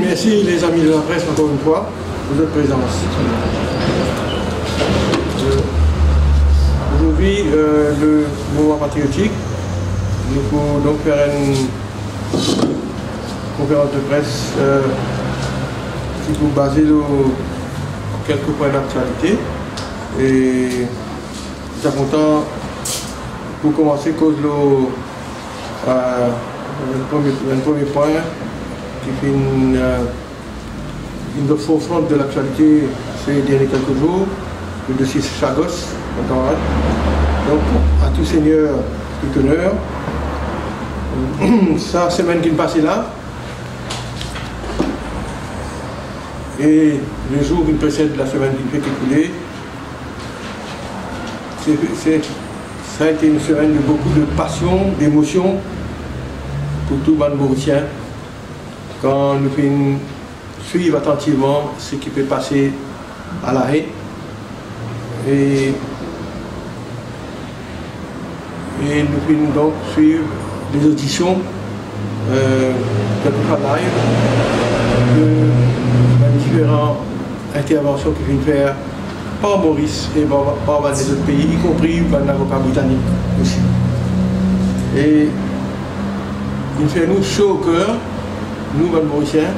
Merci les amis de la presse encore une fois pour votre présence. Aujourd'hui, le mouvement patriotique, nous pouvons donc faire une conférence de presse qui vous baser sur quelques points d'actualité. Et nous sommes contents pour commencer cause un premier point qui fait une forefront de l'actualité ces derniers quelques jours, le dossier Chagos. Donc à tout seigneur, tout honneur, sa semaine qui passait là, et le jour qui précède la semaine qui fait écouler, ça a été une semaine de beaucoup de passion, d'émotion pour tout le monde mauricien, quand nous pouvons suivre attentivement ce qui peut passer à La Haye. Et nous pouvons donc suivre des auditions, quelquefois live, de différentes interventions qui viennent faire par Maurice et par les autres pays, y compris par l'avocat britannique aussi. Et il fait nous chaud au cœur, nous, les Mauriciens,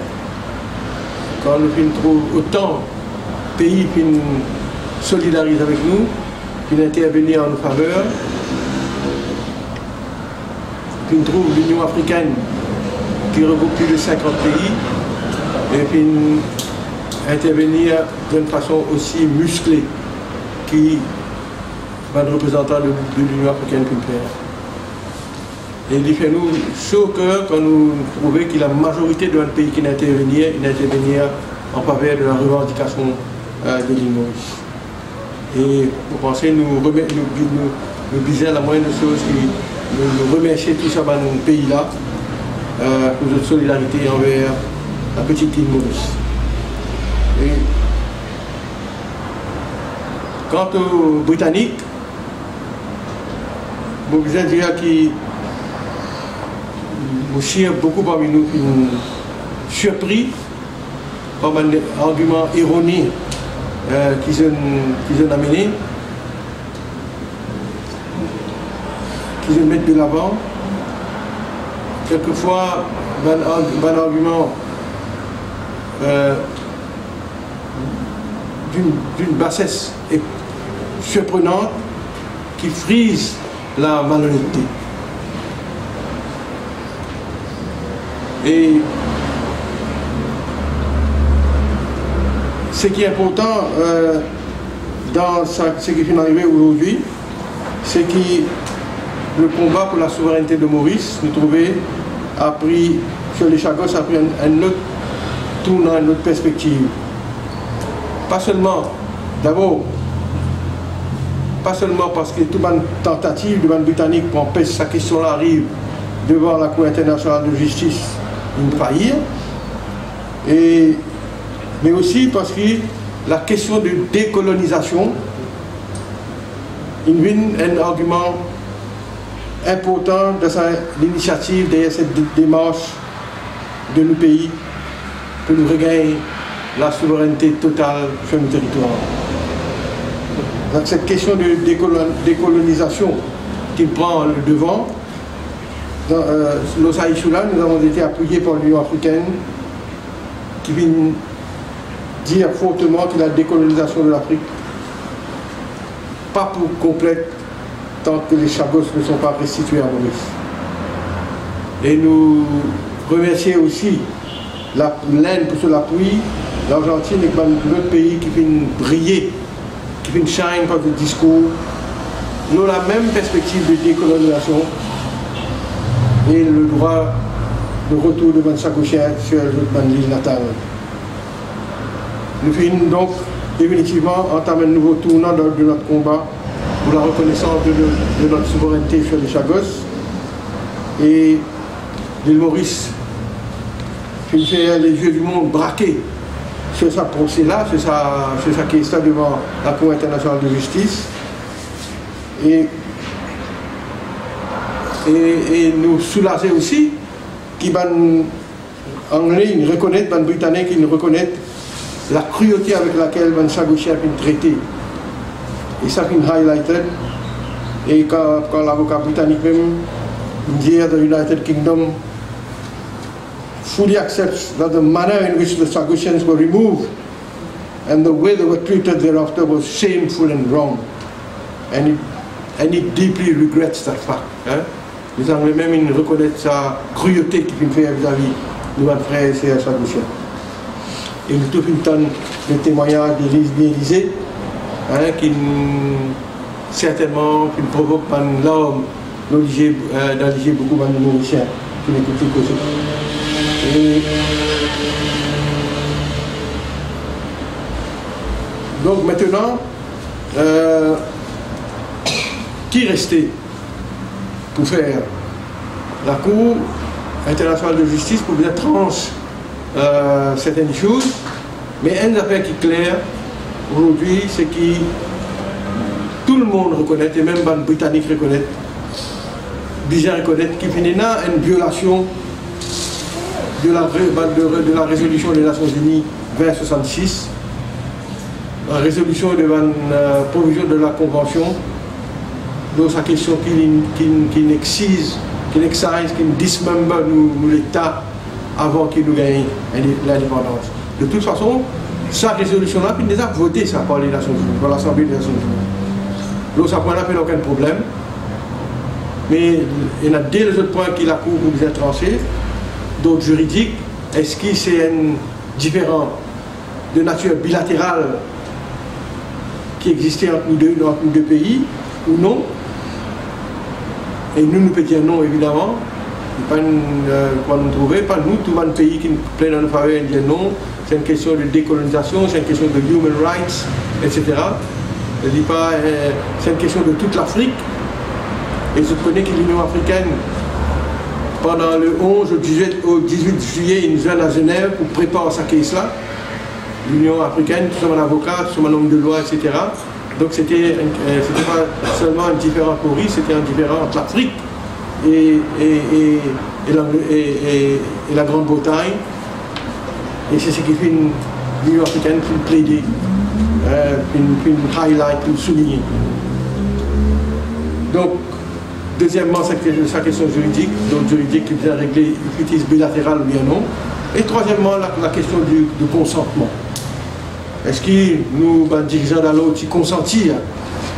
quand nous trouvons autant de pays qui solidarisent avec nous, qui intervenir en nos faveurs. Puis on trouve l'Union africaine qui regroupe plus de 50 pays et puis intervenir d'une façon aussi musclée qui va le représentant de l'Union africaine peut faire. Et il fait nous chaud au cœur quand nous trouvons que la majorité de notre pays qui intervenir en faveur de la revendication de l'île Maurice. Et vous pensez nous viser à la moindre chose qui nous remercier tout ça dans nos pays-là pour notre solidarité envers la petite île Maurice. Et quant aux Britanniques, vous pouvez dire qu'ils aussi beaucoup parmi nous qui nous surpris par un argument erroné qu'ils ont amené, qu'ils mettent de l'avant. Quelquefois, un argument d'une bassesse surprenante qui frise la malhonnêteté. Et ce qui est important dans ce qui vient d'arriver aujourd'hui, c'est que le combat pour la souveraineté de Maurice, nous trouvons, a pris, sur les Chagos, a pris un autre tournant, une autre perspective. Pas seulement, d'abord, pas seulement parce que toute une tentative de la Britannique pour empêcher sa question-là arrive devant la Cour internationale de justice, une faillir, mais aussi parce que la question de décolonisation, il y a un argument important de l'initiative derrière cette démarche de nos pays pour nous regagner la souveraineté totale sur nos territoires. Donc cette question de décolonisation qui prend le devant, dans l'Osaïchoula, nous avons été appuyés par l'Union africaine qui vient dire fortement que la décolonisation de l'Afrique, pas pour complète tant que les Chagos ne sont pas restitués à Maurice. Et nous remercions aussi l'Inde pour son appui, l'Argentine et l'autre pays qui viennent briller, qui viennent shine par le discours. Nous avons la même perspective de décolonisation et le droit de retour de Chagochien sur l'île natale. Nous finissons donc définitivement entamer un nouveau tournant de notre combat pour la reconnaissance de notre souveraineté sur les Chagos. Et l'île Maurice finit faire les yeux du monde braqués sur sa procès-là, sur sa question devant la Cour internationale de justice. Et nous soulager aussi qui va Anglais, ils reconnaissent, les Britanniques, ils reconnaissent la cruauté avec laquelle les Sagouchiens ont traité. Et ça, ils highlighted. Et quand l'avocat britannique même dit the United Kingdom fully accepts that the manner in which the Sagouchians were removed and the way they were treated thereafter was shameful and wrong. And it deeply regrets that fact. Hein? Les Anglais même, ils reconnaissent sa cruauté qu'ils fait vis-à-vis de nos frères et sœurs Sagouchiens. Et nous trouvons une tonne de témoignages de l'Élysée, hein, qui certainement qui provoque une larme d'alléger beaucoup de Mauriciens qui n'écoutent que ça. Et donc maintenant, qui restait pour faire la Cour internationale de justice pour bien trancher certaines choses, mais une affaire qui est claire aujourd'hui, c'est que tout le monde reconnaît, et même les Britanniques reconnaissent, déjà reconnaissent qu'il y a une violation de la résolution des Nations Unies 2066, la résolution de la provision de la Convention, donc sa question qui n'excise, qui dismembre nous l'État avant qu'il nous gagne l'indépendance. De toute façon, sa résolution-là, il déjà voté ça par les Nations Unies, par l'Assemblée des Nations Unies. Donc ça ne pose aucun problème. Mais il y a deux autres points qui la Cour vous a tranchés, d'autres juridiques. Est-ce que c'est un différent de nature bilatérale qui existait entre nous deux pays ou non? Et nous pouvons dire non, évidemment. Pas quoi nous trouver, pas nous, tout le pays qui nous plaît dans le faveur, dit non. C'est une question de décolonisation, c'est une question de human rights, etc. Je dis pas, c'est une question de toute l'Afrique. Et je connais que l'Union africaine, pendant le 11 au 18 juillet, ils nous viennent à Genève pour préparer sa case-là. L'Union africaine, tout ça, mon avocat, tout ça, mon homme de loi, etc. Donc c'était pas seulement un différent pour lui, c'était un différent entre l'Afrique et la Grande-Bretagne. Et c'est ce qui fait l'Union africaine pour plaider, pour highlight, pour souligner. Donc, deuxièmement, c'est sa question juridique, donc juridique qui vient régler l'utilité bilatérale ou bien non. Et troisièmement, la question du consentement. Est-ce que nous, dirigeants de l'autre, consentir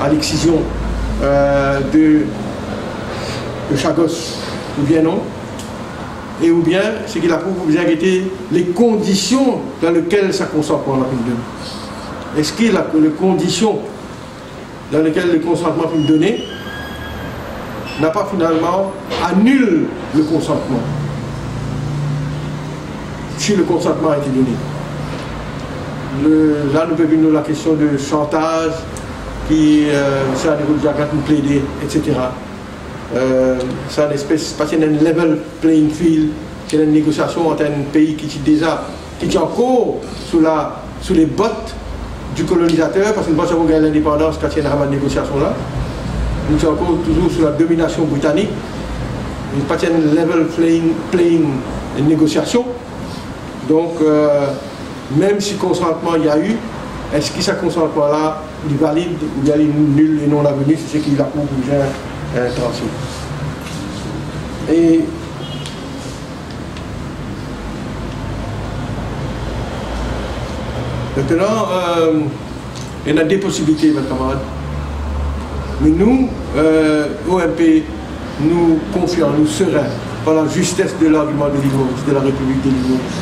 à l'excision de Chagos ou bien non? Et ou bien, c'est qu'il a pour vous arrêter les conditions dans lesquelles ça consentement a pu donner. Est-ce que les conditions dans lesquelles le consentement a pu donner n'a pas finalement annulé le consentement si le consentement a été donné? Là, nous avons la question de chantage, qui, ça, nous plaider, etc. C'est une espèce, parce qu'il y a un level playing field, qu'il y a une négociation entre un pays qui est encore sous les bottes du colonisateur, parce que nous pensons qu'on gagne l'indépendance quand il y a une négociation là. Nous sommes encore toujours sous la domination britannique. Il n'y a pas un level playing négociation. Donc, même si consentement il y a eu, est-ce que ce consentement-là est valide ou bien il est nul et non avenu? C'est ce qu'il a pour bouger tranché. Et maintenant, il y a des possibilités, mes camarades. Mais nous, OMP, nous confions, nous sereins par la justesse de l'argument de l'Île Maurice, de la République de l'Île Maurice.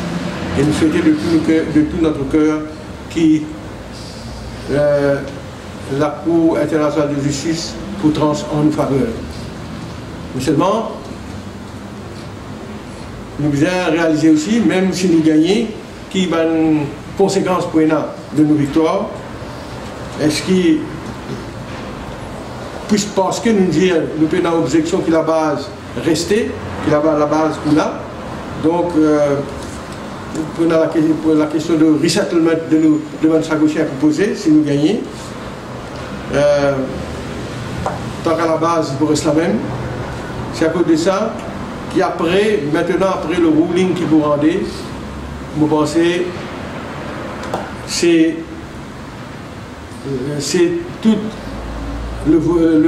Et nous souhaitons de tout notre cœur que la Cour internationale de justice pour tranche en nous faveur. Mais seulement, nous devons réaliser aussi, même si nous gagnons, qu'il y a une conséquence pour nous de nos victoires. Est-ce qu'il puisse, parce que nous disons, nous prenons l'objection que la base restait, que la base ou là, donc pour la question de resettlement de notre Sagouchien proposé, si nous gagnons, tant qu'à la base, il reste la même. C'est à cause de ça, qui après, maintenant après le ruling qui vous rendez, vous pensez, c'est tout le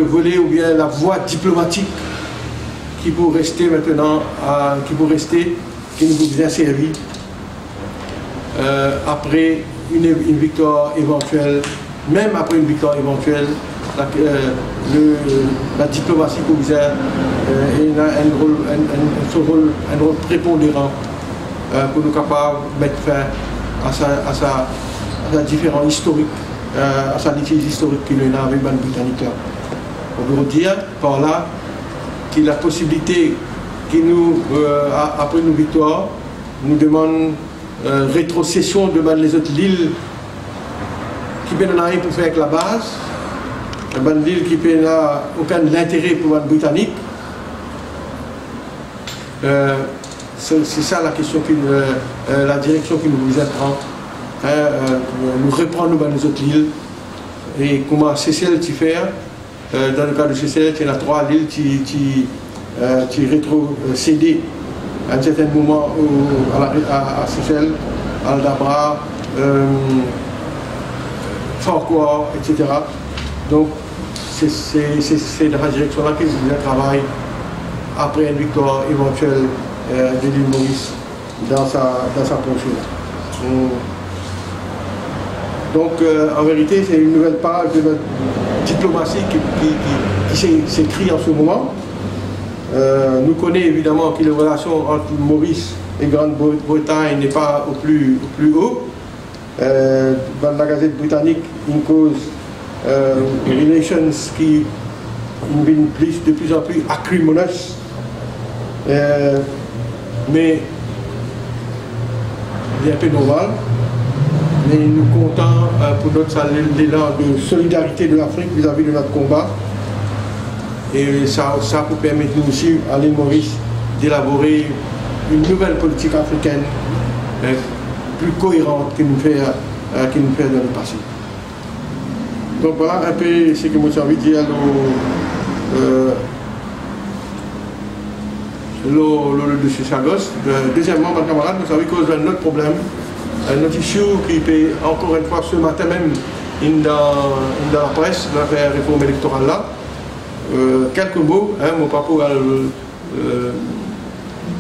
volet ou bien la voie diplomatique qui vous rester maintenant, qui vous ne vous a servi après une victoire éventuelle, même après une victoire éventuelle, la diplomatie pour vous a un rôle prépondérant pour nous capables de mettre fin à sa différence historique, à sa litige historique qu'il y a avec les Britanniques. On veut dire par là que la possibilité qui nous, après une victoire, nous demande rétrocession de les autres îles qui n'ont rien pour faire avec la base, une île qui n'a aucun intérêt pour les Britanniques. C'est ça la question, la direction qui nous apprend. Nous reprendre les autres îles et comment CCL tu faire. Dans le cas de CCL, il y a 3 îles qui rétrocédent à un certain moment à CCL, à Aldabra, Farquhar, etc. Donc, c'est dans la direction-là que nous travaillons après une victoire éventuelle de l'île Maurice dans sa poursuite. Donc, en vérité, c'est une nouvelle page de notre diplomatie qui s'écrit en ce moment. Nous connaissons évidemment que les relations entre Maurice et Grande-Bretagne n'est pas au plus haut. Dans la Gazette britannique, une cause relations qui deviennent de plus en plus acrimonious. Mais c'est un peu normal. Mais nous comptons pour notre élan de solidarité de l'Afrique vis-à-vis de notre combat. Et ça peut permettre nous aussi, à l'île Maurice, d'élaborer une nouvelle politique africaine plus cohérente que nous fait dans le passé. Donc voilà un peu ce que moi j'ai envie de dire le dossier Sagos. Deuxièmement, mes camarades, vous savez qu'on a un autre problème, un autre issue qui peut encore une fois ce matin même dans la presse, l'affaire réforme électorale là. Quelques mots, mon papa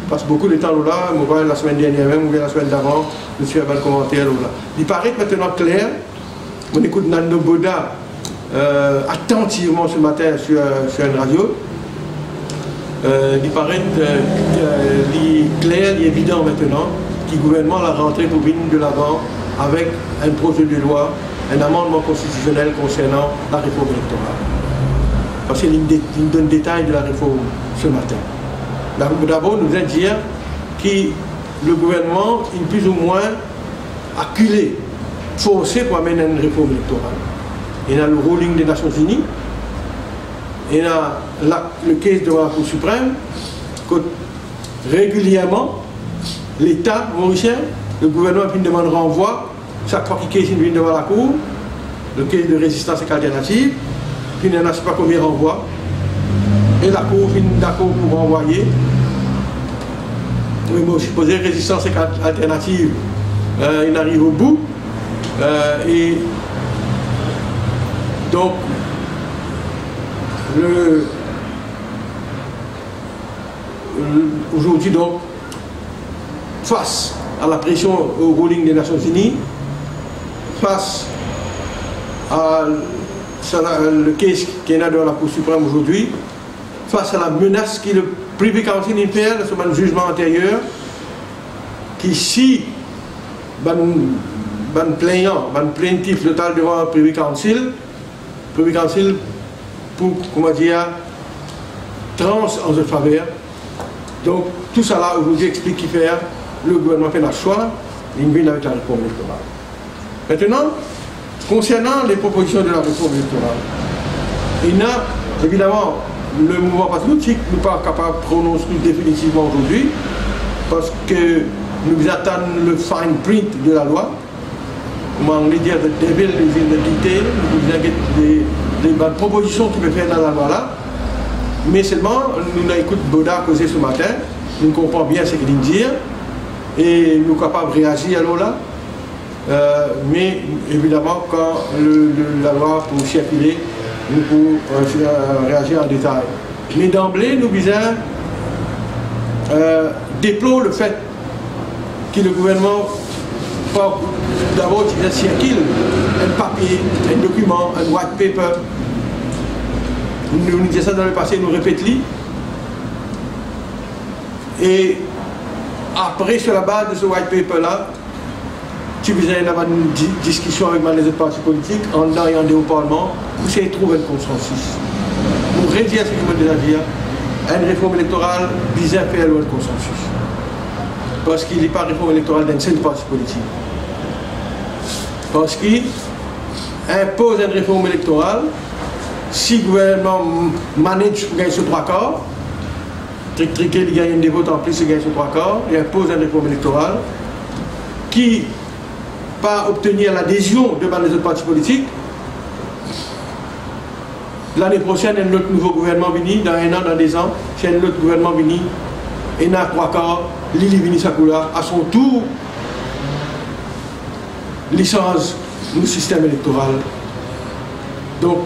passe beaucoup de temps là, moi la semaine dernière même, ou bien la semaine d'avant, je suis avec un commentaire là. Il paraît maintenant clair, on écoute Nando Boda attentivement ce matin sur une radio. Il paraît clair et évident maintenant que le gouvernement a rentré pour venir de l'avant avec un projet de loi, un amendement constitutionnel concernant la réforme électorale. Parce qu'il donne détail de la réforme ce matin. D'abord, nous allons dire que le gouvernement est plus ou moins acculé, forcé pour amener une réforme électorale. Il y a le ruling des Nations Unies, il y a le case de la Cour suprême, que régulièrement, l'État mauricien, le gouvernement a une demande de renvoi, chaque fois qu'il vient devant la Cour, le case de résistance et alternative, puis il n'y en a pas combien renvoie, et la Cour finit d'accord pour renvoyer. Oui, moi, je supposais résistance et alternative, il arrive au bout, et donc, aujourd'hui, donc, face à la pression au ruling des Nations Unies, face à le case qu'il y a dans la Cour suprême aujourd'hui, face à la menace que le Privy Council fait de ce jugement antérieur, qui si ban plaintif total devant le Privy Council pour, comment dire, trans en notre faveur. Donc tout ça là aujourd'hui explique qu'il fait, le gouvernement fait le choix, il vient avec la réforme électorale. Maintenant, concernant les propositions de la réforme électorale, il y a évidemment le mouvement patriotique n'est pas capable de prononcer définitivement aujourd'hui parce que nous attendons le fine print de la loi. Comment on dit dire the devil is in the detail, nous avons des propositions qui peuvent faire dans la loi là. Mais seulement, nous avons écouté Boda causer ce matin, nous comprenons bien ce qu'il dit, et nous sommes capables de réagir alors là. Mais évidemment, quand la loi pour circuler, nous pouvons réagir en détail. Mais d'emblée, nous visons déplore le fait que le gouvernement, d'abord, circule un papier, un document, un white paper. Nous disons ça dans le passé, nous répétons. Et après, sur la base de ce white paper-là, tu viens d'avoir une discussion avec les autres partis politiques, en dedans et en dehors au Parlement, pour essayer de trouver un consensus. Pour réduire ce que je veux déjà dire, une réforme électorale vise à faire le consensus. Parce qu'il n'est pas réforme électorale d'un seul parti politique. Parce qu'il impose une réforme électorale, si le gouvernement manage pour gagner ce 3/4, Triquet il gagne des votes en plus, il gagne ce 3/4, il impose une réforme électorale qui pas obtenir l'adhésion devant les autres partis politiques. L'année prochaine, un autre nouveau gouvernement vini, dans 1 an, dans 2 ans, c'est un autre gouvernement vini, et dans 3/4, Lili Vini Sakula, à son tour, licence le système électoral. Donc,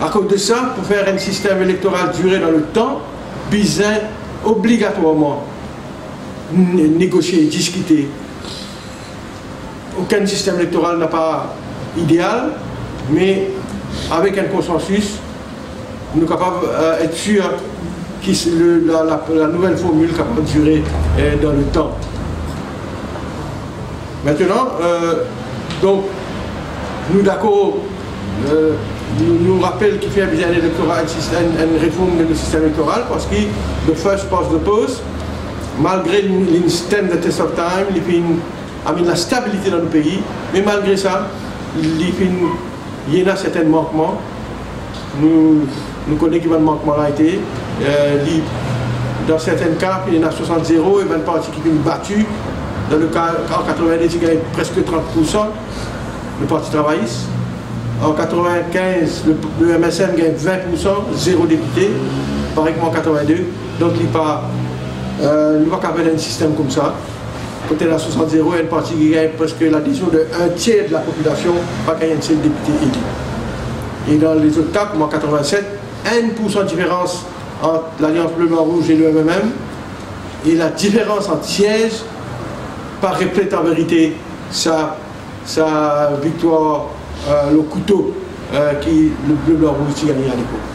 à cause de ça, pour faire un système électoral durer dans le temps, besoin obligatoirement négocier, discuter. Aucun système électoral n'a pas idéal, mais avec un consensus, nous sommes capables d'être sûrs que la nouvelle formule est capable de durer dans le temps. Maintenant, donc, nous d'accord, nous rappelle qu'il fait besoin une réforme de système électoral parce que the first past the post, malgré l'instant de test of time, la stabilité dans le pays, mais malgré ça, il y a certains manquements. Nous connaissons qu'il y a un manquement là été. Dans certains cas, il y en a 60-0, et il y a une partie qui est battue. Dans le cas en 90, il y a presque 30%, le Parti travailliste. En 95, le MSN gagne 20%, 0 député, pareil qu'en 82. Donc il n'y a pas qu'à faire un système comme ça. Quand il y a 60-0, il y a une partie qui gagne presque l'adhésion de 1/3 de la population, pas qu'il y ait un seul député élu. Et dans les autres cas, comme en 87, 1% de différence entre l'Alliance Bleu, Blanc, Rouge et le MMM. Et la différence entre sièges, pas reflète en vérité sa victoire, le couteau qui le Bleu, Blanc, Rouge qui gagnait à l'époque.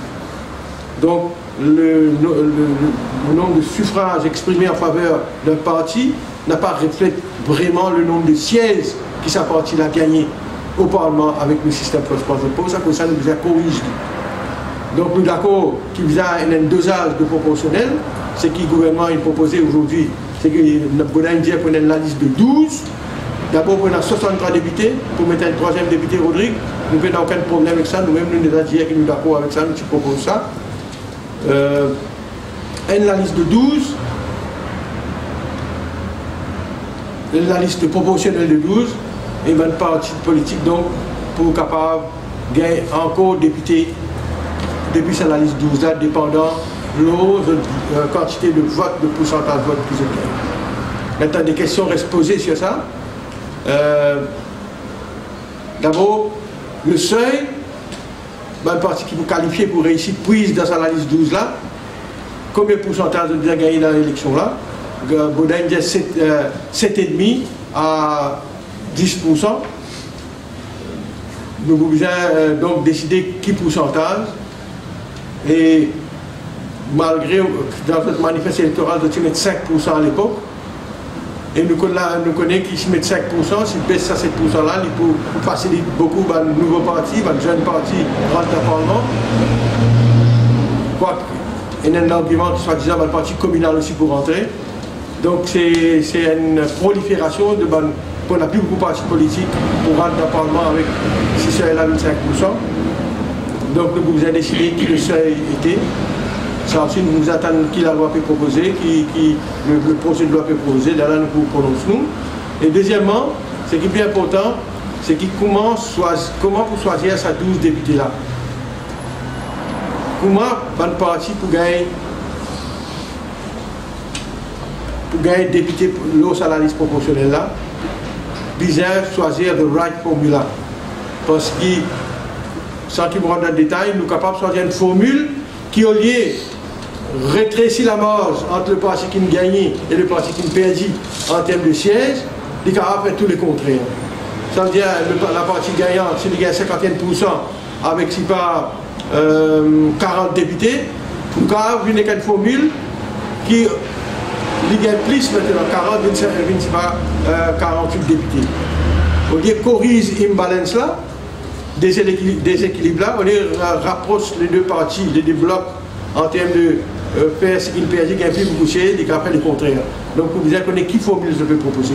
Donc, le nombre de suffrages exprimés en faveur d'un parti n'a pas reflété vraiment le nombre de sièges que sa parti a gagné au Parlement avec le système post-post. C'est pour ça que nous avons corrigé. Donc nous sommes d'accord qu'il y a un dosage de proportionnel, ce que le gouvernement a proposé aujourd'hui, c'est que nous avons une liste de 12. D'abord, on a 63 députés pour mettre un 3e député, Rodrigue. Nous n'avons aucun problème avec ça, nous-mêmes nous avons dit que nous sommes d'accord avec ça, nous proposons ça. La liste de 12, la liste proportionnelle de 12, et 20 partis politiques donc pour capable de gagner encore députés depuis la liste 12 là, dépendant de la quantité de votes, de pourcentage de votes qu'ils ont gagné. Maintenant, des questions restent posées sur ça. D'abord, le seuil, un parti qui vous qualifie pour réussir prise dans la liste 12 là, combien de pourcentage de gagné dans l'élection là? Baudin dit 7,5 à 10%. Nous pouvons donc décider qui pourcentage. Et malgré, dans notre manifeste électoral, nous mettre 5% à l'époque. Et nous connaissons qu'ils se mettent 5%, s'ils baissent ça 7% là, ils peuvent faciliter beaucoup de nouveaux partis, de jeunes partis rentrent dans le Parlement. Quoi qu'il y ait un argument qui soit disant le parti communal aussi pour rentrer. Donc c'est une prolifération pour la plus beaucoup de partis politiques pour rentrer dans le Parlement avec si c'est là 25%. Donc nous avons décidé qui le seuil était. Ça aussi nous attendons qui la loi peut proposer, le projet de loi peut proposer, là nous nous prononçons. Et deuxièmement, ce qui est bien important, c'est comment pour choisir ces 12 députés là. comment un parti pour gagner député l'eau à la liste proportionnelle là, bizarre choisir the right formula. Parce que, sans qu'il me rentre dans le détail, nous sommes capables de choisir une formule qui, au lieu de rétrécir la marge entre le parti qui nous gagne et le parti qui nous perdit en termes de sièges, il est capable de faire tous les contraires. Ça veut dire la partie gagnante, s'il gagne 51% avec si pas 40 députés, nous sommes capables de une formule qui gagne plus maintenant, 40, 25, 48 députés. Au lieu de corriger l'imbalance là, déséquilibre là, on les rapproche les deux parties, les deux blocs en termes de faire ce qu'il perd, qu'il y a plus beaucoup de choses, et qu'après le contraire. Donc vous dire qu'on est qui formule je peux proposer.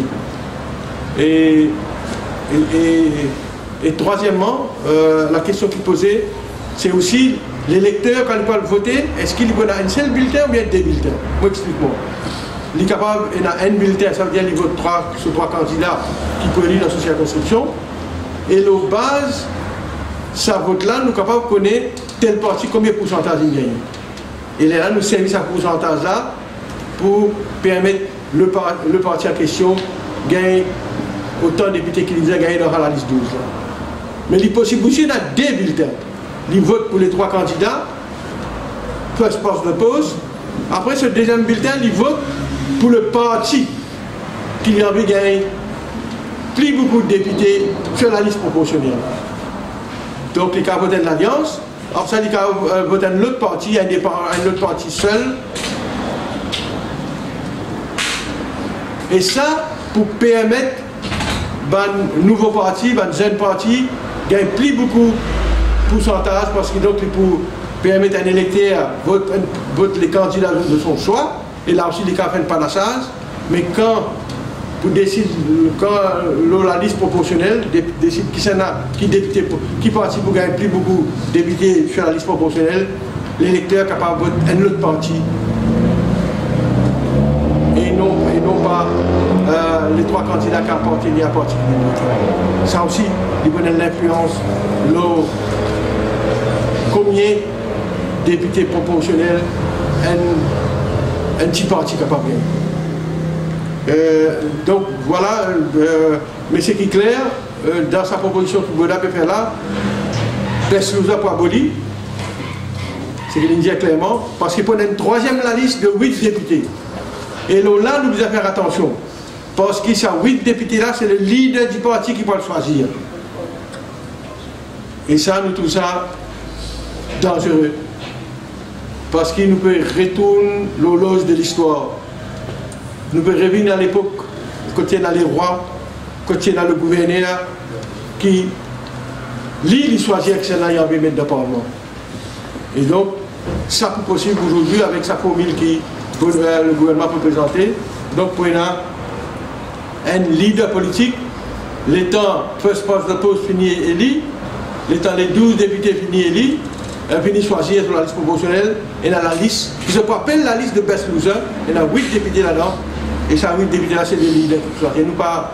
Et troisièmement, la question qui posait, c'est aussi l'électeur quand il peut voter, est-ce qu'il a un seul bulletin ou bien deux bulletins? Moi explique-moi. Il est capable, il a un bulletin, ça veut dire qu'il vote sur trois candidats qui peuvent élire dans sa circonscription. Et la base, ça vote là, nous sommes capables de connaître tel parti, combien de pourcentage il gagne. Et là, nous servons à pourcentage là pour permettre le parti en question de gagner autant de députés qu'il a gagné dans la liste 12. Là. Mais il est possible aussi d'avoir deux bulletins. Il vote pour les trois candidats, first past the post. Après ce deuxième bulletin, il vote pour le parti qui a envie de gagner plus beaucoup de députés sur la liste proportionnelle. Donc, il a voté de l'Alliance. Après ça, il a voté un autre parti, un autre parti seul. Et ça, pour permettre un nouveau parti, un jeune parti, gagne plus beaucoup de pourcentage, parce que donc, pour permettre à un électeur vote les candidats de son choix, et là aussi, il ne fait pas la charge, mais quand la liste proportionnelle décide qui parti pour gagner plus beaucoup de députés sur la liste proportionnelle, l'électeur est capable de voter un autre parti et non pas les trois candidats qui appartiennent à parti. Ça aussi, il donne l'influence combien de députés proportionnels un petit parti capable de gagner. Donc voilà, mais ce qui est clair, dans sa proposition que Boda peut faire là, Beslouza pour abolir, c'est qu'il dit clairement, parce qu'il prenait une troisième la liste de 8 députés. Et là, nous devons faire attention, parce que ces 8 députés là, c'est le leader du parti qui peut le choisir. Et ça, nous trouvons ça dangereux, parce qu'il nous peut retourner l'horloge de l'histoire. Nous pouvons revenir à l'époque, quand il y a les rois, quand il y a le gouverneur, qui, lui, il choisit que c'est là qu'il a envie de mettre dans le Parlement. Et donc, ça peut possible aujourd'hui avec sa formule que le gouvernement peut présenter. Donc, pour un leader politique, l'étant first past the post fini élu, l'étant les 12 députés fini élus, fini choisir sur la liste proportionnelle, et dans la liste, qui se appelle la liste de best loser, il y a 8 députés là-dedans. Et ça, 8 députés là, c'est des leaders qui sont nous pas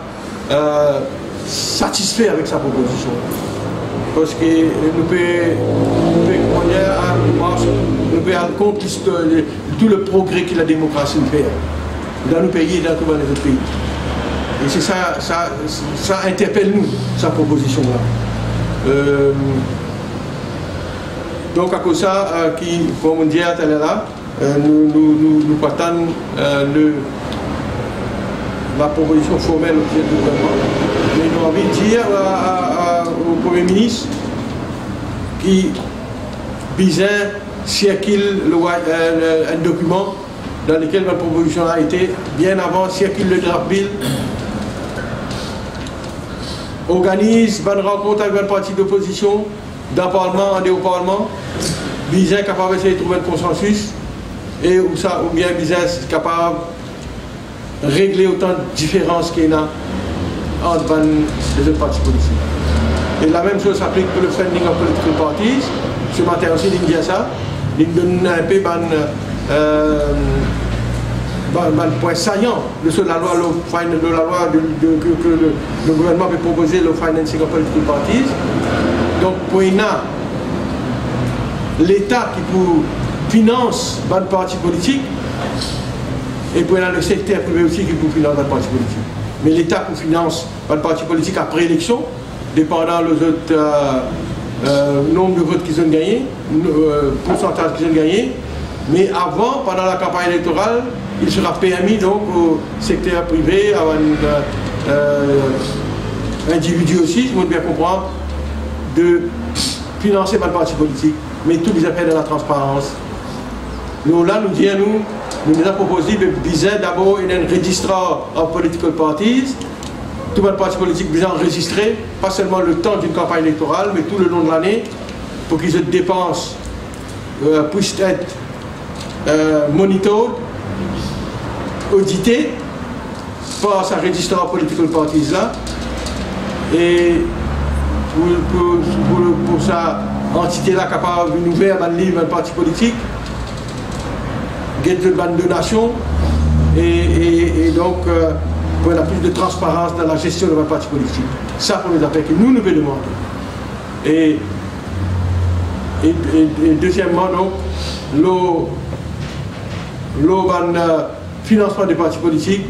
satisfaits avec sa proposition. Parce que nous pouvons rendre compte de tout le progrès que la démocratie fait dans nos pays et dans tous les autres pays. Et c'est ça interpelle nous, sa proposition-là. Donc à cause de ça, comme on dit à là, nous partons la proposition formelle du gouvernement. Mais nous avons envie de dire au Premier ministre qui bizarre circule un document dans lequel ma proposition a été bien avant circule le draft bill, organise une rencontre avec un parti d'opposition dans le Parlement, en dehors du Parlement, bizarre capable d'essayer de trouver un consensus et ou bien bizarre capable régler autant de différences qu'il y a entre les autres partis politiques. Et la même chose s'applique pour le funding of political parties. Ce matin aussi, il dit ça. Il donne un peu un point saillant de la loi que le gouvernement peut proposer le financing of political parties. Donc, pour l'État qui finance le parti politique, et puis le secteur privé aussi qui finance le parti politique. Mais l'État qui finance le parti politique après élection, dépendant des autres nombre de votes qu'ils ont gagnés, pourcentage qu'ils ont gagné. Mais avant, pendant la campagne électorale, il sera permis donc au secteur privé, à un individu aussi, si vous bien comprendre, de financer le parti politique. Mais tout les affaires de la transparence. Nous, là, nous avons proposé de d'abord un registrar en political parties. Tout le parti politique bien enregistré, pas seulement le temps d'une campagne électorale, mais tout le long de l'année, pour qu'ils se dépensent, puissent être monitored, audités par sa registrar political parties là. Et pour sa entité-là capable de nous faire un livre, un parti politique, get de bonne donation et donc pour avoir plus de transparence dans la gestion de notre parti politique. Ça pour les affaires que nous devons demander. Et deuxièmement, donc, le financement des partis politiques,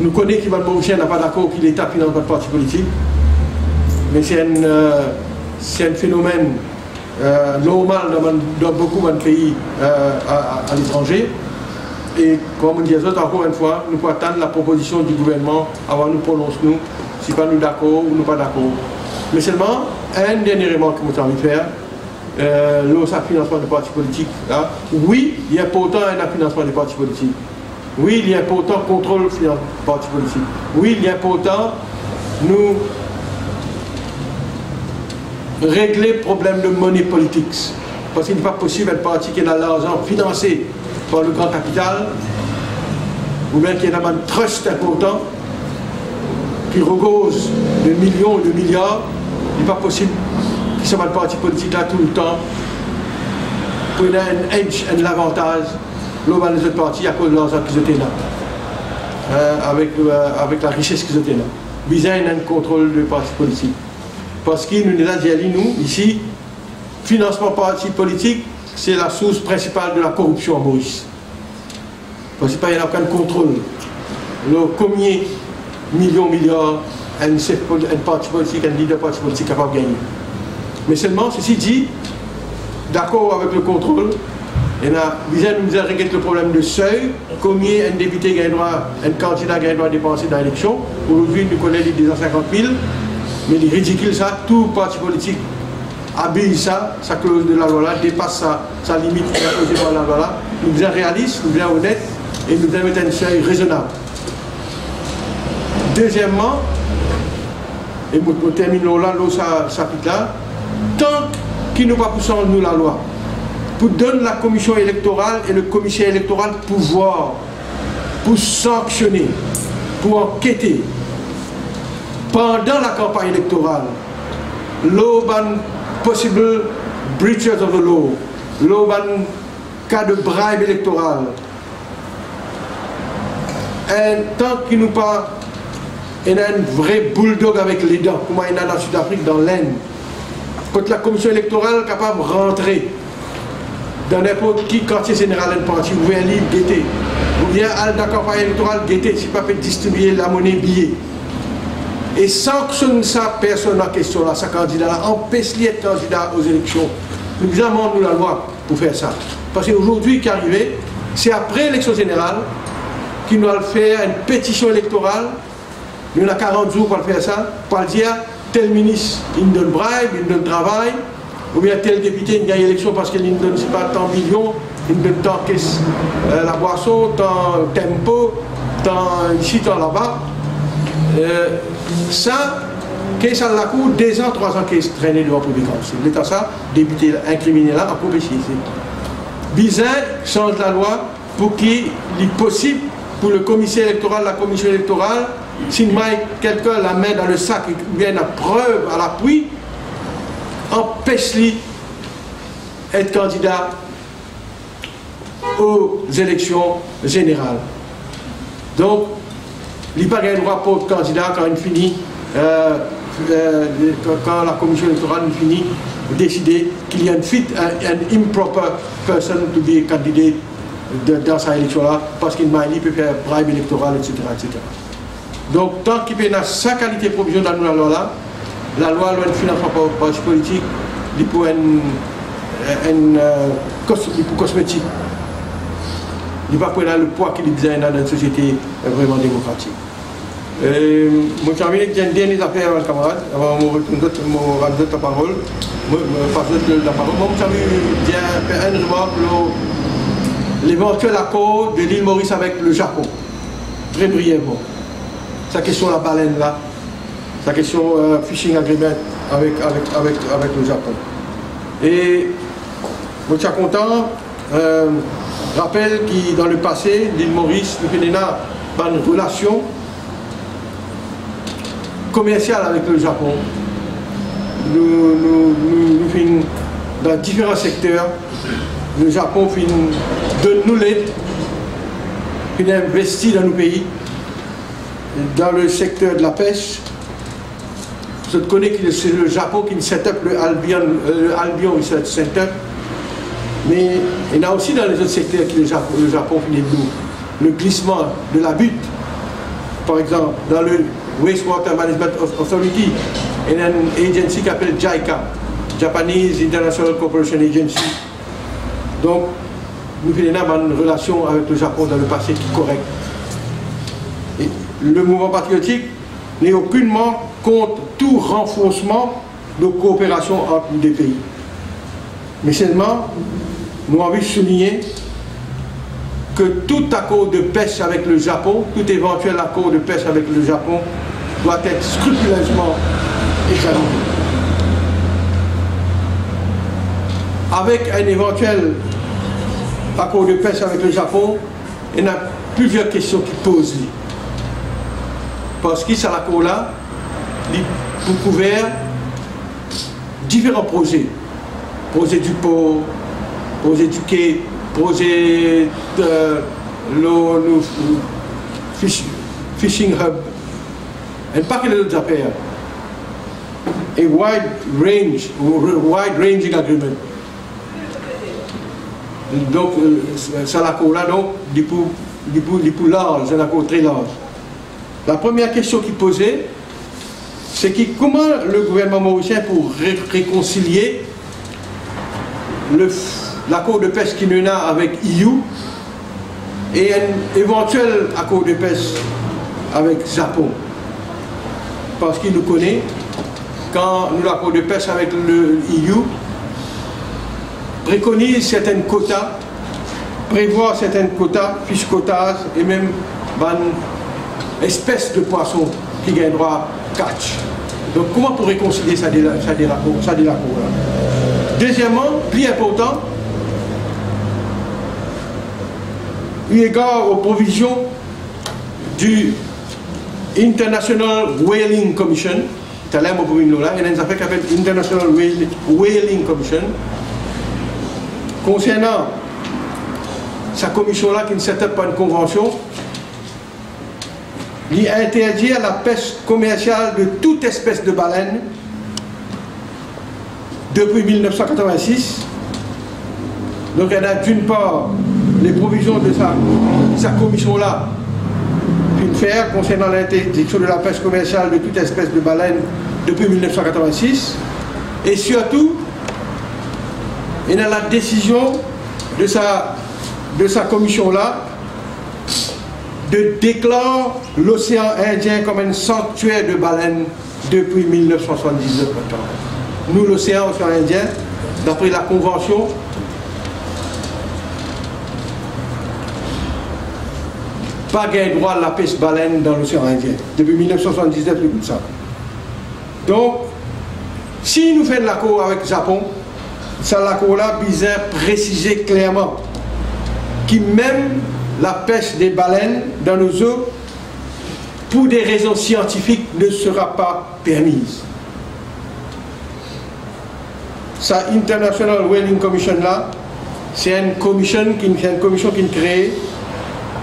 nous connaissons qu'Ivan Borouchen n'a pas d'accord que l'État finance notre parti politique, mais c'est un phénomène normal dans beaucoup de pays à l'étranger. Et comme on dit encore une fois, nous pouvons attendre la proposition du gouvernement avant de nous prononcer, si pas nous d'accord ou nous pas d'accord. Mais seulement, un dernier remarque que nous avons envie de faire, le financement des partis politiques. Là. Oui, il est important un financement des partis politiques. Oui, il est important le contrôle des partis politiques. Oui, il est important nous régler le problème de money politics. Parce qu'il n'est pas possible un parti qui a l'argent financé par le grand capital, ou bien qui a un trust important, qui regose de millions et de milliards. Il n'est pas possible que ce soit le parti politique là tout le temps pour avoir un edge, un avantage, les autres partis à cause de l'argent qu'ils ont là, avec la richesse qu'ils ont là. Besoin d'un contrôle du parti politique. Parce qu'il nous a dit, nous, ici, financement parti politique, c'est la source principale de la corruption à Maurice. Parce qu'il n'y a aucun contrôle. Le combien millions, milliards, un parti politique, un leader parti politique capable de gagner. Mais seulement, ceci dit, d'accord avec le contrôle, il nous a réglé le problème de seuil, combien un député gagne droit, un candidat gagne droit de dépenser dans l'élection. Aujourd'hui, nous connaissons les 250 000. Mais il est ridicule ça, tout parti politique habille ça, sa clause de la loi là, dépasse sa limite imposée par la loi là. Nous sommes réalistes, nous sommes honnêtes et nous devons mettre un seuil raisonnable. Deuxièmement, et nous terminons là, ça pique là, tant qu'il nous pas poussé nous la loi, pour donner la commission électorale et le commissaire électoral pouvoir pour sanctionner, pour enquêter, pendant la campagne électorale, l'oban possible breaches of the law, l'oban cas de bribe électoral, et tant qu'il nous pas un vrai bulldog avec les dents, comme il y a dans le Sud-Afrique, dans l'Inde, quand la commission électorale est capable de rentrer dans n'importe qui quartier général d'un parti, ouvrir un livre, guetter, ou bien à la campagne électorale, guetter, si pas peut distribuer la monnaie billet. Et sanctionne sa personne en question, là, sa candidat, empêche d'être candidat aux élections. Nous amendons la loi pour faire ça. Parce qu'aujourd'hui, qui est arrivé, c'est après l'élection générale qu'il doit faire une pétition électorale. Il y a 40 jours pour faire ça, pour dire tel ministre, il donne bribe, il donne travail, ou bien tel député, il gagne l'élection parce qu'il ne donne pas tant de millions, il donne tant caisse la boisson, tant tempo, tant ici, tant là-bas. Ça, qu'est-ce que la cour, 2 ans, 3 ans, qu'est-ce traîné devant le public. L'État, ça, député incriminé là, en cour ici. Bizarre, change la loi pour qu'il est possible pour le commissaire électoral, la commission électorale, si quelqu'un la met dans le sac et vient à preuve, à l'appui, empêche-lui d'être candidat aux élections générales. Donc, il n'y a pas de droit pour le candidat quand il finit, quand la commission électorale finit décider qu'il y a un improper person to be a candidate dans cette élection-là, parce qu'il peut faire bribe électoral, etc., etc. Donc, tant qu'il y a sa qualité de provision dans la loi, la loi de financement par parti politique, il peut être cosmétique. Il ne va pas prendre le poids qu'il a dans une société vraiment démocratique. Mon ami, il y a une dernière affaire avec le camarade, avant de rendre la parole. Mon ami, il y a une remarque l'éventuel accord de l'île Maurice avec le Japon. Très brièvement. Sa question la baleine là, sa question fishing agreement avec le Japon. Et je suis content, rappelle que dans le passé, l'île Maurice, nous avons une relation commerciale avec le Japon. Nous faisons dans différents secteurs. Le Japon donne nous l'aide, investit dans nos pays. Dans le secteur de la pêche, je connais que c'est le Japon qui set up le Albion Research Center, mais il y a aussi dans les autres secteurs que le Japon finit nous. Le glissement de la butte, par exemple, dans le Wastewater Management Authority, il y a une agency qui s'appelle JICA, Japanese International Cooperation Agency. Donc, nous avons une relation avec le Japon dans le passé qui est correcte. Et le mouvement patriotique n'est aucunement contre tout renforcement de coopération entre les deux pays. Mais seulement, nous avons envie de souligner que tout accord de pêche avec le Japon, tout éventuel accord de pêche avec le Japon, doit être scrupuleusement examiné. Avec un éventuel accord de pêche avec le Japon, il y a plusieurs questions qui posent. Parce que cet accord-là, il couvert différents projets. Projet du port, projet du quai, projet de fishing hub, et pas que les autres affaires. A wide ranging agreement. Donc, c'est un accord-là, donc, du plus large, c'est un accord très large. La première question qui posait, c'est comment le gouvernement mauricien pour réconcilier l'accord de pêche qu'il y a avec EU et un éventuel accord de pêche avec Japon. Parce qu'il nous connaît, quand nous l'accord de pêche avec le EU préconise certains quotas, prévoit certains quotas, fiche quotas et même une espèce de poisson qui gagne droit catch. Donc comment pour réconcilier ça de l'accord-là? Deuxièmement, plus important, eu égard aux provisions du International Whaling Commission, il y a une affaire qui s'appelle International Whaling Commission, concernant sa commission-là qui ne set up pas une convention, il interdit la pêche commerciale de toute espèce de baleine depuis 1986. Donc il y a d'une part les provisions de sa commission-là faire concernant l'interdiction de la pêche commerciale de toute espèce de baleine depuis 1986. Et surtout, il y a la décision de sa commission-là de déclarer l'océan Indien comme un sanctuaire de baleines depuis 1979. Nous, l'océan Indien, d'après la Convention, pas gain droit à la pêche baleine dans l'océan Indien. Depuis 1979, le bout de ça. Donc, si nous faisons l'accord avec le Japon, ça l'accord-là vise à préciser clairement que même la pêche des baleines dans nos eaux, pour des raisons scientifiques, ne sera pas permise. Sa International Whaling Commission là, c'est une commission qui est créée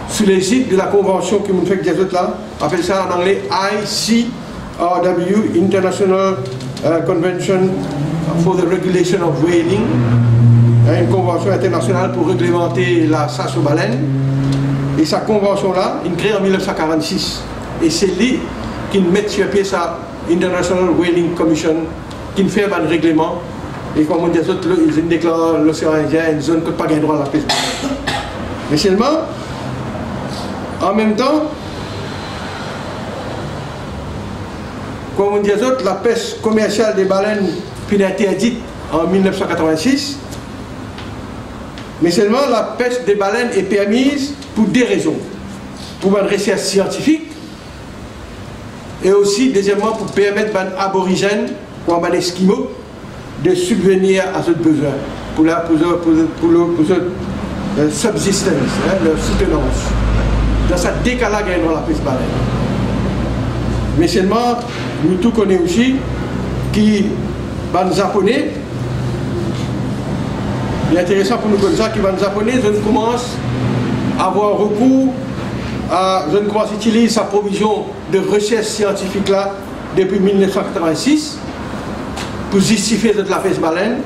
sous l'égide de la convention que nous faisons des autres là, appelle ça en anglais ICRW, International Convention for the Regulation of Whaling, une convention internationale pour réglementer la chasse aux baleines. Et cette convention-là, il crée en 1946. Et c'est lui qui met sur pied sa International Whaling Commission, qui fait un règlement. Et comme on dit, ils déclarent l'océan Indien une zone qui n'a pas de droit à la pêche. Mais seulement, en même temps, comme on dit, la pêche commerciale des baleines fut interdite en 1986. Mais seulement la pêche des baleines est permise pour deux raisons. Pour une recherche scientifique et aussi, deuxièmement, pour permettre aux aborigènes ou aux esquimaux de subvenir à ce besoin, pour leur subsistance, leur soutenance. Dans ce décalage dans la pêche baleine. Mais seulement, nous tous connaissons aussi que les Japonais, il est intéressant pour nous comme ça, que les Japonais commencent à avoir recours à, commencent à utiliser sa provision de recherche scientifique là depuis 1986 pour justifier de la pêche baleine.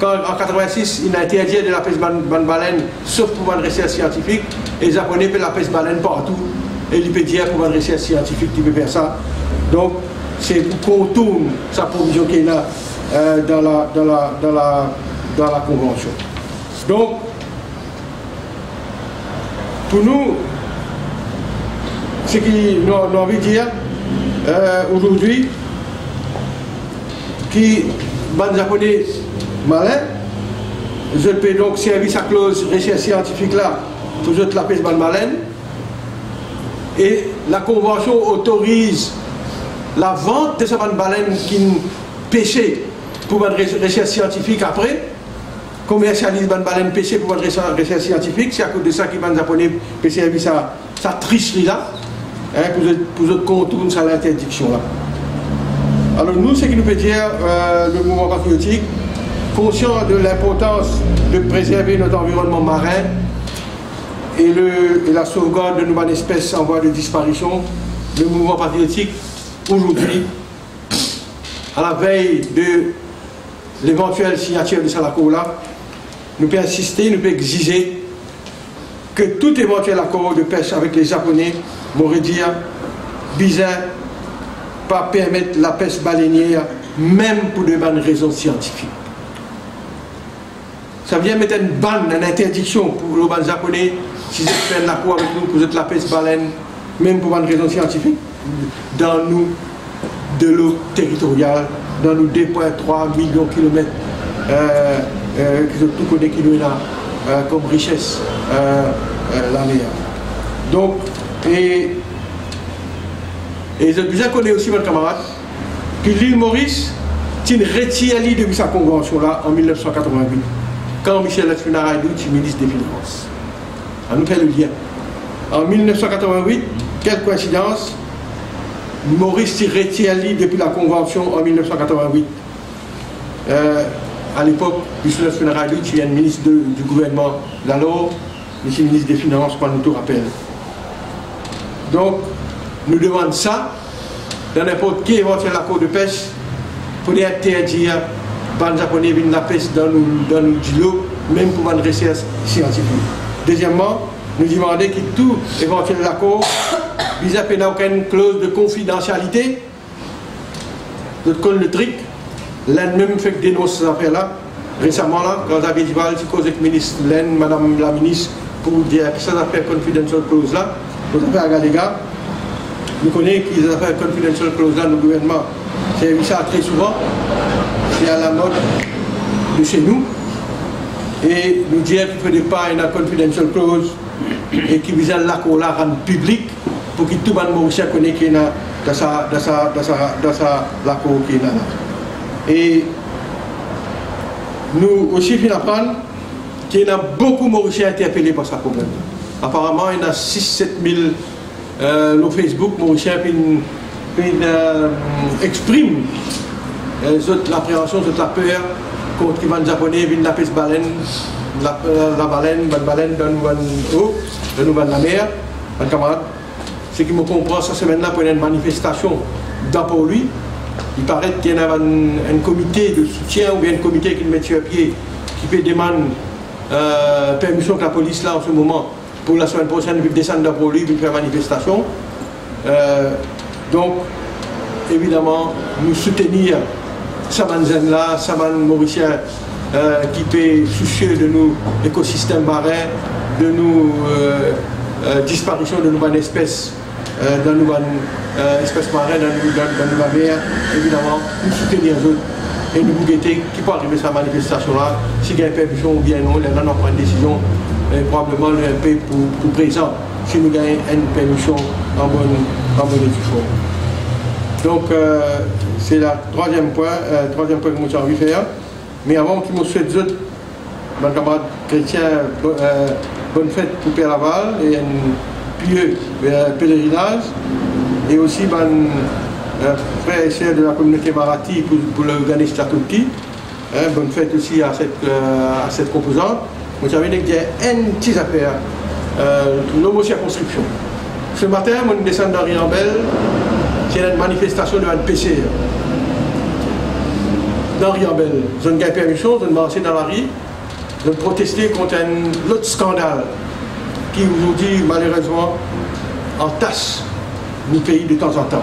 Quand en 1986, il a interdit de la pêche baleine sauf pour une recherche scientifique, et les Japonais font la pêche baleine partout. Et il peut dire pour une recherche scientifique qui peut faire ça. Donc, c'est pour qu'on tourne sa provision qui est là dans la convention. Donc, pour nous, ce que nous avons envie de dire aujourd'hui, qui les Japonais malins, je peux donc servir sa clause recherche scientifique là pour la pêche baleine. Et la convention autorise la vente de ces baleines qui pêchaient pour une recherche scientifique après, commercialise les baleines pêchées pour une recherche scientifique. C'est à cause de ça que les Japonais peuvent servir sa tricherie là, pour contourner ça l'interdiction là. Alors nous, ce qui nous peut dire le mouvement patriotique, conscient de l'importance de préserver notre environnement marin, et la sauvegarde de nouvelles espèces en voie de disparition, le mouvement patriotique, aujourd'hui, à la veille de l'éventuelle signature de Salakola, nous peut insister, nous peut exiger que tout éventuel accord de pêche avec les Japonais, m'aurait dit, bizarre, pas permettre la pêche baleinière, même pour de bonnes raisons scientifiques. Ça vient mettre une banne, une interdiction pour les bandes japonais, si ils font un accord avec nous pour la pêche baleine, même pour une raison scientifique, dans nous, de l'eau territoriale, dans nos 2,3 millions de kilomètres, que tout connaît qui nous a comme richesse la mer. Donc, et je bien connais aussi votre camarade, que l'île Maurice, c'est une retirée depuis sa convention-là en 1988. Quand Michel Latsmunaraydou est ministre des Finances. On nous fait le lien. En 1988, quelle coïncidence, Maurice s'est retiré depuis la convention en 1988. À l'époque, Michel Latsmunaraydou est ministre du gouvernement d'alors, Michel ministre des Finances, quand nous tout rappelle. Donc, nous demandons ça dans n'importe quel éventuel accord de pêche pour interdire les Japonais viennent la pêche dans nos îlots, même pour une recherche scientifique. Deuxièmement, nous demandons que tout éventuel accord vise à peine aucune clause de confidentialité. Notre con le trick, l'un même fait que dénonce ces affaires-là. Récemment, là, quand j'avais dit, c'est cause avec le ministre, madame la ministre, pour dire que ces affaires confidential clause là, nos affaires à Galéga, nous connaissons que les affaires confidential clause là, le gouvernement, c'est ça très souvent. C'est à la mode de chez nous, et nous dire qu'il ne faut pas une confidential clause et qui vise l'accord là rendre public pour que tout le monde Mauricien connaisse qu'il y a dans l'accord qui est là. Et nous aussi finissons apprendre qu'il y a beaucoup de Mauriciens interpellés par ce problème. Apparemment, il y a 6-7 000 sur Facebook Mauriciens qui expriment l'appréhension, la peur contre les Japonais viennent la pêche baleine, la baleine dans la mer, un camarade. Ce qui me comprend cette semaine-là pour une manifestation dans pour lui, il paraît qu'il y a un comité de soutien ou bien un comité qui met sur pied, qui peut demander permission que la police là en ce moment, pour la semaine prochaine, il descendre pour lui, il faire manifestation. Donc, évidemment, nous soutenir Saman Zenla, Saman Mauricien, qui peut soucieux de nos écosystèmes marins, de nos disparition de nos espèces, dans nos espèces marines, dans nos mer, évidemment, nous soutenir eux et nous guetter qui peut arriver à cette manifestation-là, s'il y a une permission ou bien non, là, on prend une décision, probablement un peu pour présent, si nous gagnons une permission en bonne étude. Donc, c'est le troisième point que je envie de faire. Mais avant que je me souhaite, mon camarade chrétien, bonne fête pour Père Laval et un pieux pèlerinage. Et aussi mon frère et sœur de la communauté Marathi pour le Ganesh Chaturthi. Bonne fête aussi à cette composante. Moi, j'avais dit qu'il y a une petite affaire, l'homo-circonscription. Ce matin, je descends dans Riambel. C'est une manifestation de la PCR. Dans Riambel, je n'ai pas permission, je marche dans la rue, je protester contre un autre scandale qui aujourd'hui, malheureusement, entasse nos pays de temps en temps.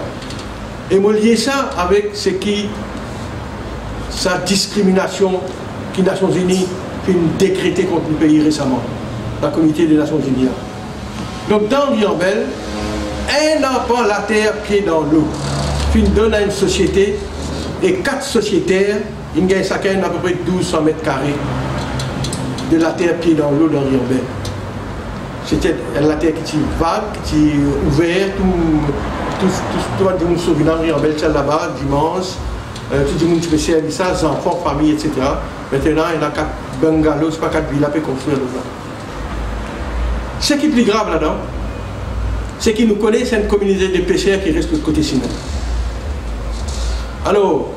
Et je lier ça avec ce qui, sa discrimination que les Nations Unies ont décrété contre le pays récemment, la Comité des Nations Unies. Donc dans Riambel, un enfant la terre pied dans l'eau. Puis il donne à une société et 4 sociétaires, ils gagnent chacun à peu près 1200 mètres carrés de la terre pied dans l'eau dans Riambel. C'était la terre qui est vague, qui est ouverte, tout le monde se dans Riambel, c'est là-bas, dimanche, tout le monde peut servir ça, les enfants, famille, etc. Maintenant, il y a 4 bungalows, c'est pas 4 villas pour construire là-bas. Ce qui est plus grave là-dedans, c'est qu'ils nous connaissent, c'est une communauté de pêcheurs qui reste de côté Sinaï. Alors,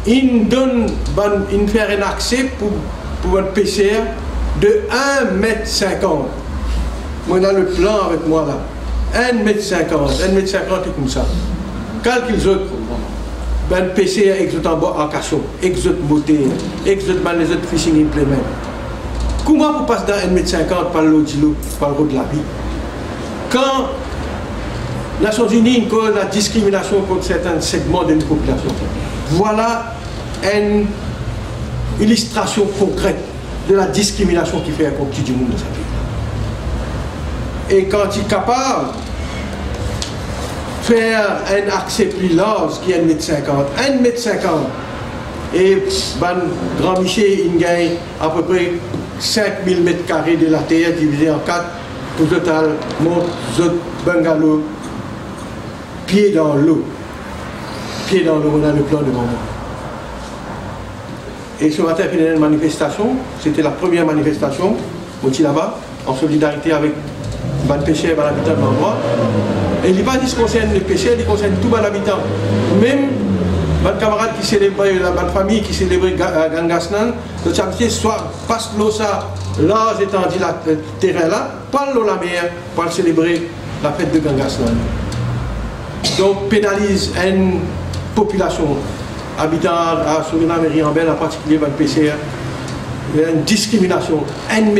ils donnent un accès pour un pêcheur de 1,50 m. Moi, on a le plan avec moi là. 1,50 m, 1,50 m est comme ça. Quelques autres, ben pêcheur exote en bas en cachot, exote moteur, exote les autres fishing implement. Comment vous passez dans 1,50 m par l'eau par le route de la vie? Quand les Nations Unies cause la discrimination contre certains segments de la population, voilà une illustration concrète de la discrimination qui fait contre tout le monde dans ce pays. Et quand il est capable de faire un accès plus large qui est 1,50 m, 1,50 m, et Grand Michel, il gagne à peu près 5000 mètres carrés de la terre divisé en 4. Au total, monte, zot, bungalow, pied dans l'eau. Pied dans l'eau, on a le plan devant moi. Et ce matin, il y a eu une manifestation, c'était la première manifestation, au là-bas, en solidarité avec les pêcheurs et les habitants de l'endroit. Et il n'est pas dit ce qui concerne les pêcheurs, il concerne tous les habitants. Même les camarades qui célébraient, la famille qui célébrait Gangasnan, le samedi soir, passe l'eau ça, là, étendue le terrain là, pas l'eau la mer, pour célébrer la fête de Gangasnan. Donc, pénalise une population habitant à Suriname et Riambel, en particulier dans le PCR, une discrimination 1,50 m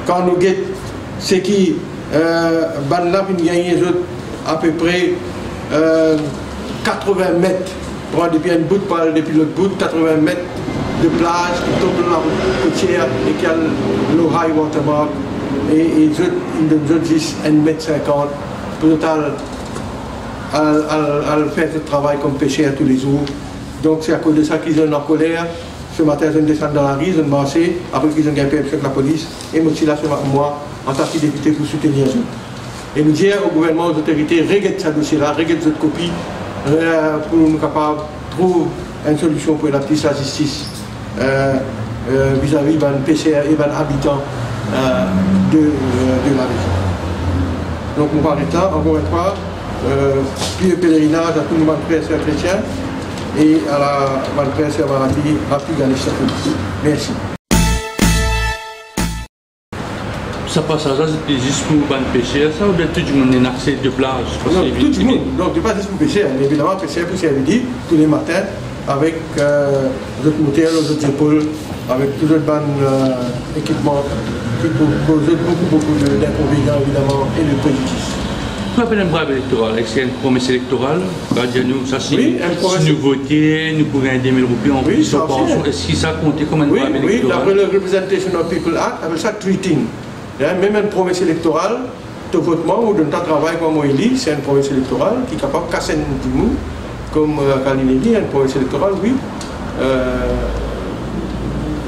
quand nous guettons ce qui gagne à peu près 80 mètres depuis un bout depuis l'autre bout, 80 mètres de plage qui tombe dans la route côtière et qui a le high water mark et ils donnent juste 1,50 m pour le total à faire ce travail comme pêcheur tous les jours. Donc c'est à cause de ça qu'ils sont en colère. Ce matin, ils descendent dans la rue, ils ont marché, après qu'ils ont gagné avec la police, et moi, moi, en tant que député, pour soutenir eux. Et nous dire au gouvernement, aux autorités, regarde ce dossier-là, regarde cette copie, pour nous capables de trouver une solution pour la petite justice vis-à-vis des pêcheurs et des habitants de la région. Donc, on va arrêter là, encore une fois, puis le pèlerinage à tous nos frères et sœurs chrétiens et à la frère et sœur Marathi, à plus Ganesh Chaturthi. Merci. ça passe à ça, c'est juste pour pêcher, ça, ou bien tout le monde est accès de plage? Non, tout le monde. Donc, pas juste pour pêcher, mais évidemment, pêcher pour servir tous les matins avec les autres moteurs, les autres épaules, avec tous les autres équipements qui posent beaucoup d'inconvénients, évidemment, et de préjudices. Vous appelez un brave électoral? Est-ce qu'il y a une promesse électorale? Nous, ça c'est oui, une nouveauté, nous pourrions 10 000 roupies en plus. Est-ce que ça compte comme un brave électoral? Oui, d'après le Representation of People Act, on appelle ça treating. Même une promesse électorale, de votement ou de temps de travail comme moi il dit, c'est une promesse électorale qui est capable de casser du monde, comme Kaline dit, une promesse électorale, oui.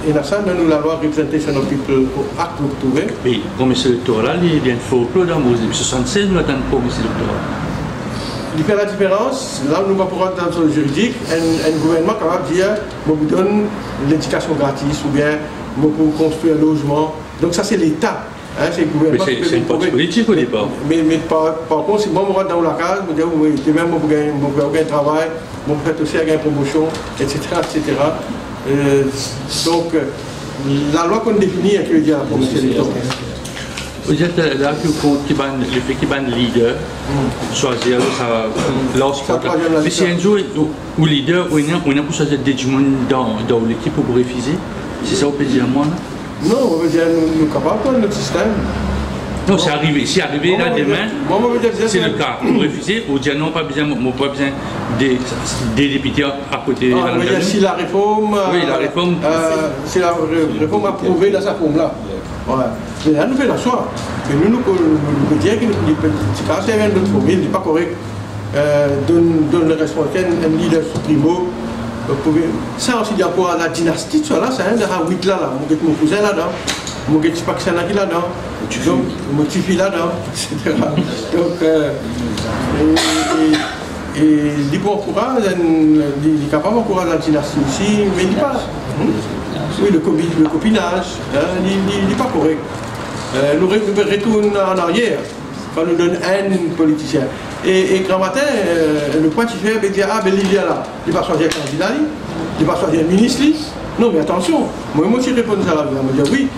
Et dans ça, nous la loi Representation of People Act, vous trouvez. Oui, promesse électorale, il y a une folklore dans 1976, nous avons une promesse électorale. Il fait la différence, là nous va pouvoir dans le juridique, un gouvernement capable de dire, on vous donne l'éducation gratis ou bien on peut construire un logement. Donc ça c'est l'État. Hein, c'est le gouvernement. Mais c'est une partie politique au départ. Mais par contre, si moi je rentre dans la case, je me dis, oui, même moi je gagne un travail, je peux aussi avoir une promotion, etc. etc. Donc, la loi qu'on définit, elle veut dire la promesse électorale. Vous êtes là le fait qu'il y a un leader, choisir ça. Mais si un jour, le leader, on a pour choisir des gens dans l'équipe pour refuser, c'est ça qu'on peut dire moi? Non, on veut dire nous sommes capables de notre système. Non, c'est arrivé. Si arrivé là demain, c'est le cas. Vous refusez, ou dire non, pas besoin des députés à côté. Si la réforme, c'est la réforme approuvée dans sa forme là. Voilà. Mais là, nous faisons la choix. Et nous pouvons dire que quand c'est un autre formule, il n'est pas correct. Donne le responsable, un leader primo. Ça aussi, il y a encore la dynastie, là, c'est un de la 8 là, mon cousin là-dedans. Mon petit Pakistan là-dedans, donc mon petit fils là-dedans, etc. Donc, il peut encourager, il est capable d'encourager la dynastie aussi, mais il n'est pas. Oui, le copinage, il n'est pas correct. Nous retournons en arrière quand nous donne un politicien. Et grand matin, le point qui fait, il dit, ah, ben il est là, il va choisir un candidat, il va choisir un ministre. Non, mais attention, moi aussi je réponds à la vie, je me dis oui.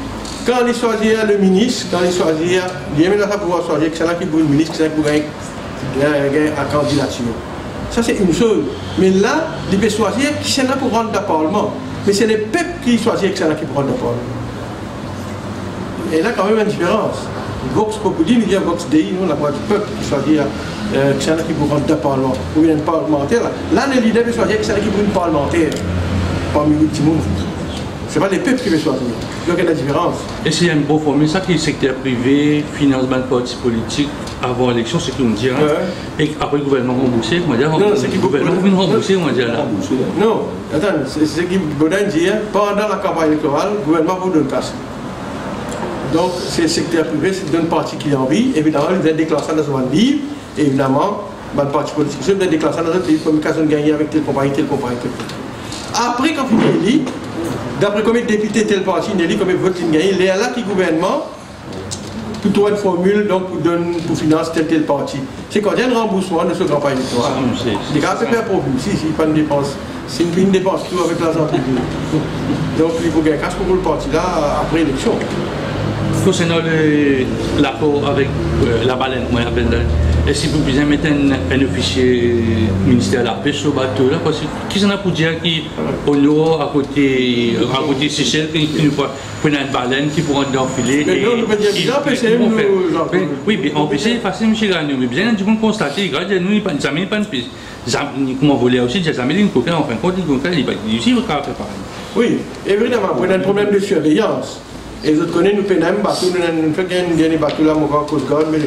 Quand il choisit le ministre, quand il choisit, il y a même pouvoir choisir que c'est là qui pour le ministre, que c'est là qui pour gagner la candidature. Ça c'est une chose. Mais là, il peut choisir qui c'est là pour rendre le Parlement. Mais c'est les peuples qui choisissent que c'est là qui pour rendre le Parlement. Et là, quand même, une différence. Vox Populi, il y a Vox Dei, nous, la voix du peuple qui choisit que c'est là qui pour rendre le Parlement. Ou bien un parlementaire. Là, le leader peut choisir que c'est là qui pour une parlementaire. Parmi les petits mondes. Ce n'est pas les peuples qui veulent choisir. Donc il y a la différence. Et s'il y a une bonne formule, ça qui est le secteur privé, financement de partis politiques, avant l'élection, c'est ce qu'on dit. Et après le gouvernement remboursé, on va dire. Non, c'est qui le gouvernement remboursé, on va dire là. Non, attends, c'est ce qui Baudin dit, pendant la campagne électorale, le gouvernement vous donne casse. Donc c'est le secteur privé, c'est un parti qui a envie, évidemment, il vient déclarer ça dans son livre, et évidemment, le parti politique, il vient déclarer ça dans un livre, comme occasion de gagner avec telle compagnie, telle compagnie, telle compagnie. Après, quand il est d'après combien de députés tel parti, il y a combien de votes il gagne, il y a là qui gouvernement pour trouver une formule donc, pour financer tel parti. C'est quand il y a un remboursement de ce campagne électorale. Les gars, c'est pas un problème. Si, pas une dépense. C'est une dépense tout avec l'argent privé. Donc il faut gagner cash pour le parti là après l'élection. Concernant l'accord avec la baleine, est-ce que vous pouvez mettre un officier ministère de la pêche au bateau là? Parce que qui s'en a pour dire qu'au nord, à côté Seychelles, qui nous prennent une baleine qui pourra enfiler. Mais non, nous dire bien pêcher, oui, mais empêcher c'est facile, M. Gagnon. Mais bien, nous constater, nous, il n'y a pas de piste. Comment vous voulez aussi, jamais une coquin, en fin de compte, une coquin, il va aussi faire pareil. Oui, évidemment, on a un problème de surveillance. Et les autres connaissent, nous payons un bateau, nous faisons gagner un bateau là, mon grand Coast Guard, mais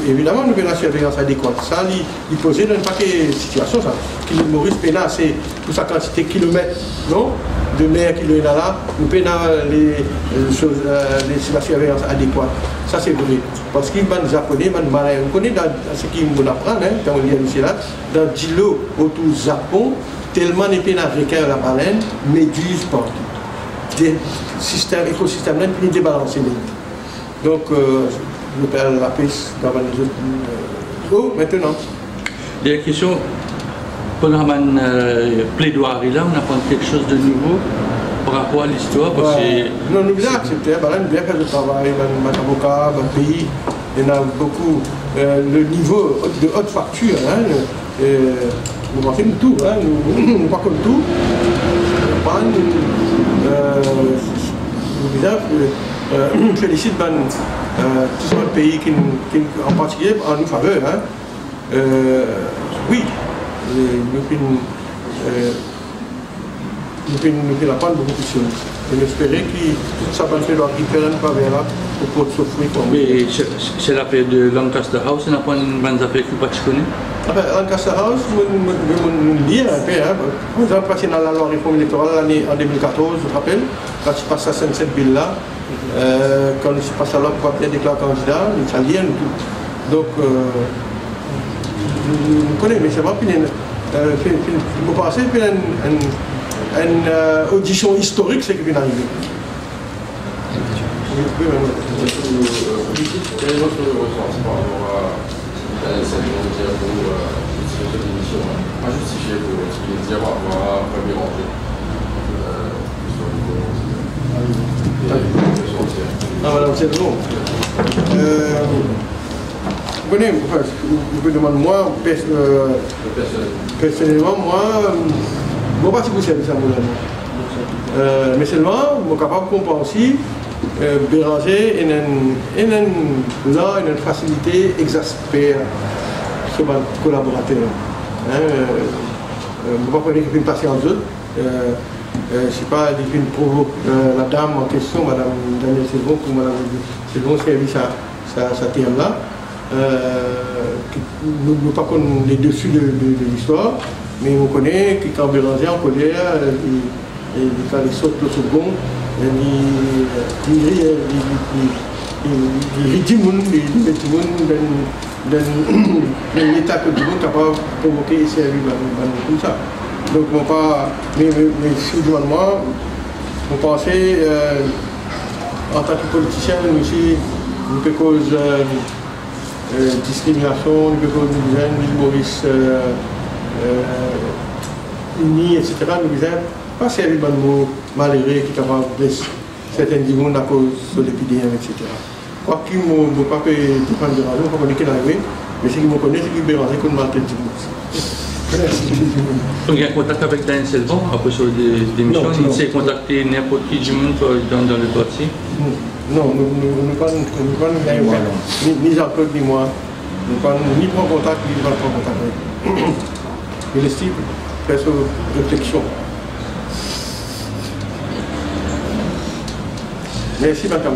évidemment, nous payons la surveillance adéquate. Ça, il posait dans une paquet de situations, ça. L'île Maurice paye assez pour sa quantité de kilomètres, non? De mer qu'il y a là, nous payons la surveillance adéquate. Ça, c'est vrai. Parce qu'il y a des Japonais, des Malais, on connaît dans ce qu'ils nous apprennent, quand on dit là, dans l'îlot autour du Japon, tellement les pays africains la baleine, méduses partout. Des écosystèmes là qui nous débalancent. Donc, je perds la piste dans les autres. Oh, maintenant. Des questions, pendant la plaidoirie là, on apprend quelque chose de nouveau. par rapport à l'histoire, parce que... Non, nous devons accepter, nous devons faire le travail, dans notre avocat, dans le pays, il y en a beaucoup. Le niveau de haute facture, nous pensons tout, nous pas comme tout. Nous devons féliciter tout le pays qui, en particulier en nous faveur. Oui, nous faisons la panne beaucoup plus. Et j'espérais que tout ça va faire leur différence par là pour s'offrir comme. Mais c'est l'affaire de Lancaster House, il n'y a pas une bonne affaire qui pas connaît. Lancaster House, nous lire un peu. Par exemple, passé dans la loi réforme électorale en 2014, je te rappelle, quand tu passes à cette ville-là, quand tu passes à l'autre pour bien déclarer candidat, les Italiens, tout. Donc, nous connaissons, mais c'est pas vous pensez qu'il y a une audition historique, c'est qui vient d'arriver. Quel est votre ressenti par rapport à cette volonté pour cette démission à justifier pour ce qui est dire par rapport à Premier Rangé? Ah, madame, c'est bon. Vous me demandez, moi, personnellement, moi, je ne sais pas si vous savez ça, mais seulement, je suis capable de comprendre aussi, Béranger, il y a une facilité exaspérée sur mes collaborateurs. Je ne peux pas prendre une patience d'autres. Je ne sais pas, il provoque la dame en question, Madame Danielle Selvon, pour Madame Selvon servi sa terme-là. Nous ne pas connaissons les dessus de l'histoire, mais on connaît que quand Béranger en colère, quand il saute le second, il rit monde, il met tout le monde dans l'état que tout le monde est capable de provoquer et servir comme ça. Donc, mais si vous demandez moi, vous pensez, en tant que politicien, nous aussi, nous peut cause discrimination, nous peut cause l'humorisme uni, etc. Nous disons, pas servir de mots malheureux qui est capable de blesser certains du monde à cause de l'épidémie, etc. Quoi qu'il ne peut pas défendre de raison, pas qu'il arrive, mais ce qu'il me connaît, c'est qu'il peut rentrer comme maltraité du monde. Donc il y a un contact avec Daniel Selvon après sur des démissions, il s'est contacté n'importe qui du monde dans le parti? Non, nous ne pouvons pas ni Jean-Claude ni moi, nous ne pouvons ni prendre contact, ni pas prendre contact avec. Il estime faire sa réflexion. Merci, Madame.